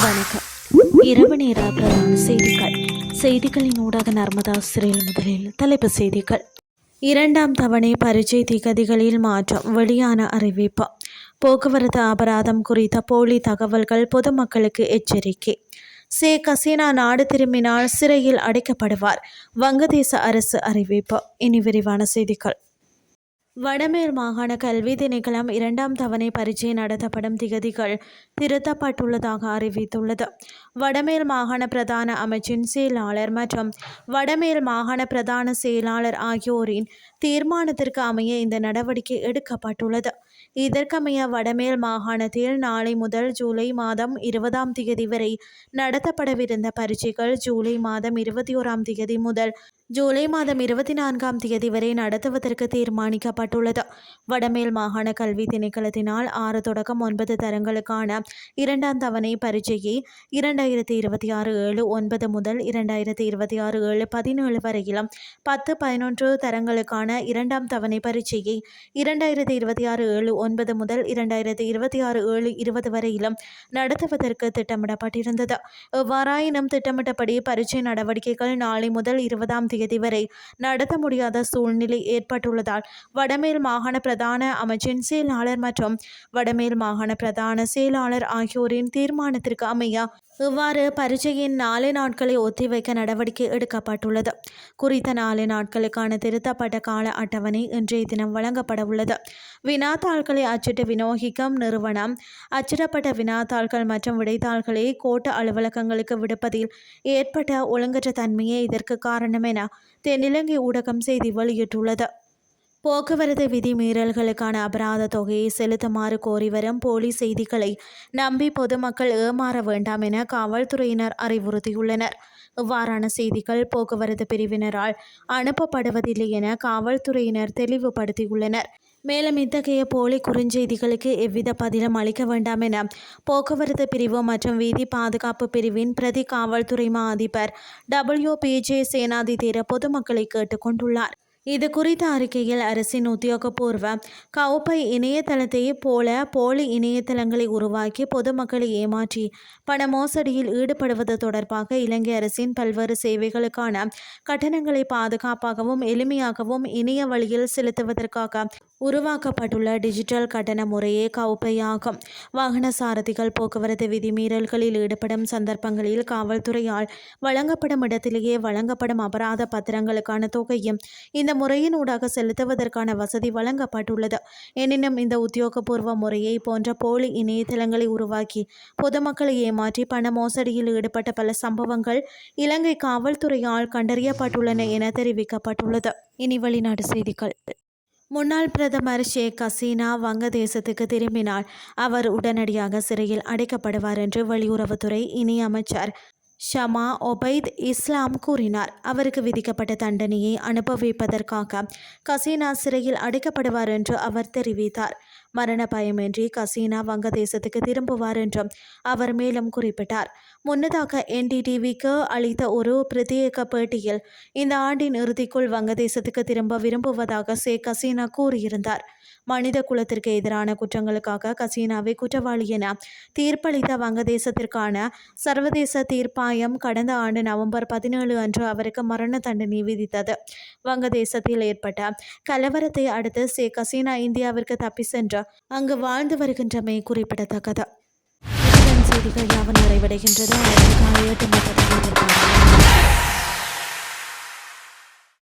வணக்கம். இரவு நேர பிரதான செய்திகளின் ஊடாக நர்மதா சிறையில் முதலில் தலைப்புச் செய்திகள். 2ஆம் தவணை பரீட்சை திகதிகளில் மாற்றம், வெளியான அறிவிப்பு. போக்குவரத்து அபராதம் குறித்த போலி தகவல்கள், பொதுமக்களுக்கு எச்சரிக்கை. ஷேக் ஹசீனா நாடு திரும்பினால் சிறையில் அடைக்கப்படுவார், வங்கதேச அரசு அறிவிப்பு. இனி விரிவான செய்திகள். வடமேல் மாகாண கல்வி திணைக்களம் 2ஆம் தவணை பரீட்சை நடத்தப்படும் திகதிகள் திருத்தப்பட்டுள்ளதாக அறிவித்துள்ளது. வடமேல் மாகாண பிரதான அமைச்சின் செயலாளர் மற்றும் வடமேல் மாகாண பிரதான செயலாளர் ஆகியோரின் தீர்மானத்திற்கு அமைய இந்த நடவடிக்கை எடுக்கப்பட்டுள்ளது. இதற்கமைய வடமேல் மாகாணத்தில் நாளை முதல் ஜூலை மாதம் 20ஆம் திகதி வரை நடத்தப்படவிருந்த பரீட்சைகள் ஜூலை மாதம் 21ஆம் திகதி முதல் ஜூலை மாதம் 24ஆம் திகதி வரை நடத்துவதற்கு தீர்மானிக்கப்பட்டுள்ளது. வடமேல் மாகாண கல்வி திணைக்களத்தினால் 6 தொடக்கம் 9 தரங்களுக்கான 2ஆம் தவணை பரீட்சையை 2026/7/9 முதல் 2026/7/17 வரையிலும், 10-11 தரங்களுக்கான 2ஆம் தவணை பரீட்சையை 2026/7/9 முதல் 2026/7/20 வரையிலும் நடத்துவதற்கு திட்டமிடப்பட்டிருந்தது. எவ்வாறாயினும் திட்டமிட்டபடி பரீட்சை நடவடிக்கைகள் நாளை முதல் 20ஆம் தேதி வரை நடத்த முடியாத சூழ்நிலை ஏற்பட்டுள்ளதால் வடமேல் மாகாண பிரதான அமைச்சின் செயலாளர் மற்றும் வடமேல் மாகாண பிரதான செயலாளர் ஆகியோரின் தீர்மானத்திற்கு அமைய இவ்வாறு பரீட்சையின் 4 நாட்களை ஒத்திவைக்க நடவடிக்கை எடுக்கப்பட்டுள்ளது. குறித்த 4 நாட்களுக்கான திருத்தப்பட்ட கால அட்டவணை இன்றைய தினம் வழங்கப்பட உள்ளது. வினாத்தாள்களை அச்சிட்டு விநியோகிக்கும் நிறுவனம் அச்சிடப்பட்ட வினாத்தாள்கள் மற்றும் விடைத்தாள்களை கோட்ட அலுவலகங்களுக்கு விடுப்பதில் ஏற்பட்ட ஒழுங்கற்ற தன்மையே இதற்கு காரணம் என தென்னிலங்கை ஊடகம் செய்தி வெளியிட்டுள்ளது. போக்குவரத்து விதி மீறல்களுக்கான அபராத தொகையை செலுத்துமாறு கோரி வரும் போலி செய்திகளை நம்பி பொதுமக்கள் ஏமாற வேண்டாம் என காவல்துறையினர் அறிவுறுத்தியுள்ளனர். இவ்வாறான செய்திகள் போக்குவரத்து பிரிவினரால் அனுப்பப்படுவதில்லை என காவல்துறையினர் தெளிவுபடுத்தியுள்ளனர். மேலும் இத்தகைய போலி குறுஞ்செய்திகளுக்கு எவ்வித பதிலும் அளிக்க வேண்டாம் என போக்குவரத்து பிரிவு மற்றும் வீதி பாதுகாப்பு பிரிவின் பிரதி காவல்துறை மா அதிபர் WPJ சேனாதிதேர பொதுமக்களை கேட்டுக்கொண்டுள்ளார். இது குறித்த அறிக்கையில் அரசின் உத்தியோகபூர்வ கவுப்பை இணையதளத்தை போல போலி இணையதளங்களை உருவாக்கி பொதுமக்களை ஏமாற்றி பண மோசடியில் ஈடுபடுவது தொடர்பாக இலங்கை அரசின் பல்வேறு சேவைகளுக்கான கட்டணங்களை பாதுகாப்பாகவும் எளிமையாகவும் இணைய வழியில் செலுத்துவதற்காக உருவாக்கப்பட்டுள்ள டிஜிட்டல் கட்டண முறையே கவுப்பையாகும். வாகன சாரதிகள் போக்குவரத்து விதிமீறல்களில் ஈடுபடும் சந்தர்ப்பங்களில் காவல்துறையால் வழங்கப்படும் இடத்திலேயே வழங்கப்படும் அபராத பத்திரங்களுக்கான தொகையும் இந்த முறையின் ஊடாக செலுத்துவதற்கான வசதி வழங்கப்பட்டுள்ளது. எனினும் இந்த உத்தியோகபூர்வ முறையை போன்ற போலி இணையதளங்களை உருவாக்கி பொதுமக்களை ஏமாற்றி பண மோசடியில் ஈடுபட்ட பல சம்பவங்கள் இலங்கை காவல்துறையால் கண்டறியப்பட்டுள்ளன என தெரிவிக்கப்பட்டுள்ளது. இனி வெளிநாட்டு செய்திகள். முன்னாள் பிரதமர் ஷேக் ஹசீனா வங்கதேசத்துக்கு திரும்பினால் அவர் உடனடியாக சிறையில் அடைக்கப்படுவார் என்று வெளியுறவுத்துறை இணை அமைச்சர் ஷமா ஒபைத் இஸ்லாம் கூறினார். அவருக்கு விதிக்கப்பட்ட தண்டனையை அனுபவிப்பதற்காக ஹசீனா சிறையில் அடைக்கப்படுவார் என்று அவர் தெரிவித்தார். மரண பயமின்றி ஹசீனா வங்கதேசத்துக்கு திரும்புவார் என்றும் அவர் மேலும் குறிப்பிட்டார். முன்னதாக NDTVக்கு அளித்த ஒரு பிரத்யேக பேட்டியில் இந்த ஆண்டின் இறுதிக்குள் வங்கதேசத்துக்கு திரும்ப விரும்புவதாக ஷேக் ஹசீனா கூறியிருந்தார். மனித குலத்திற்கு எதிரான குற்றங்களுக்காக ஹசீனாவை குற்றவாளி என தீர்ப்பளித்த வங்கதேசத்திற்கான சர்வதேச தீர்ப்பாயம் கடந்த ஆண்டு நவம்பர் 17 அன்று அவருக்கு மரண தண்டனை விதித்தது. வங்கதேசத்தில் ஏற்பட்ட கலவரத்தை அடுத்து ஷேக் ஹசீனா இந்தியாவிற்கு தப்பி சென்று அங்கு வாழ்ந்து வருகின்றமை குறிப்பிடத்தக்கது. செய்திகள் யாவும் நிறைவடைகின்றது.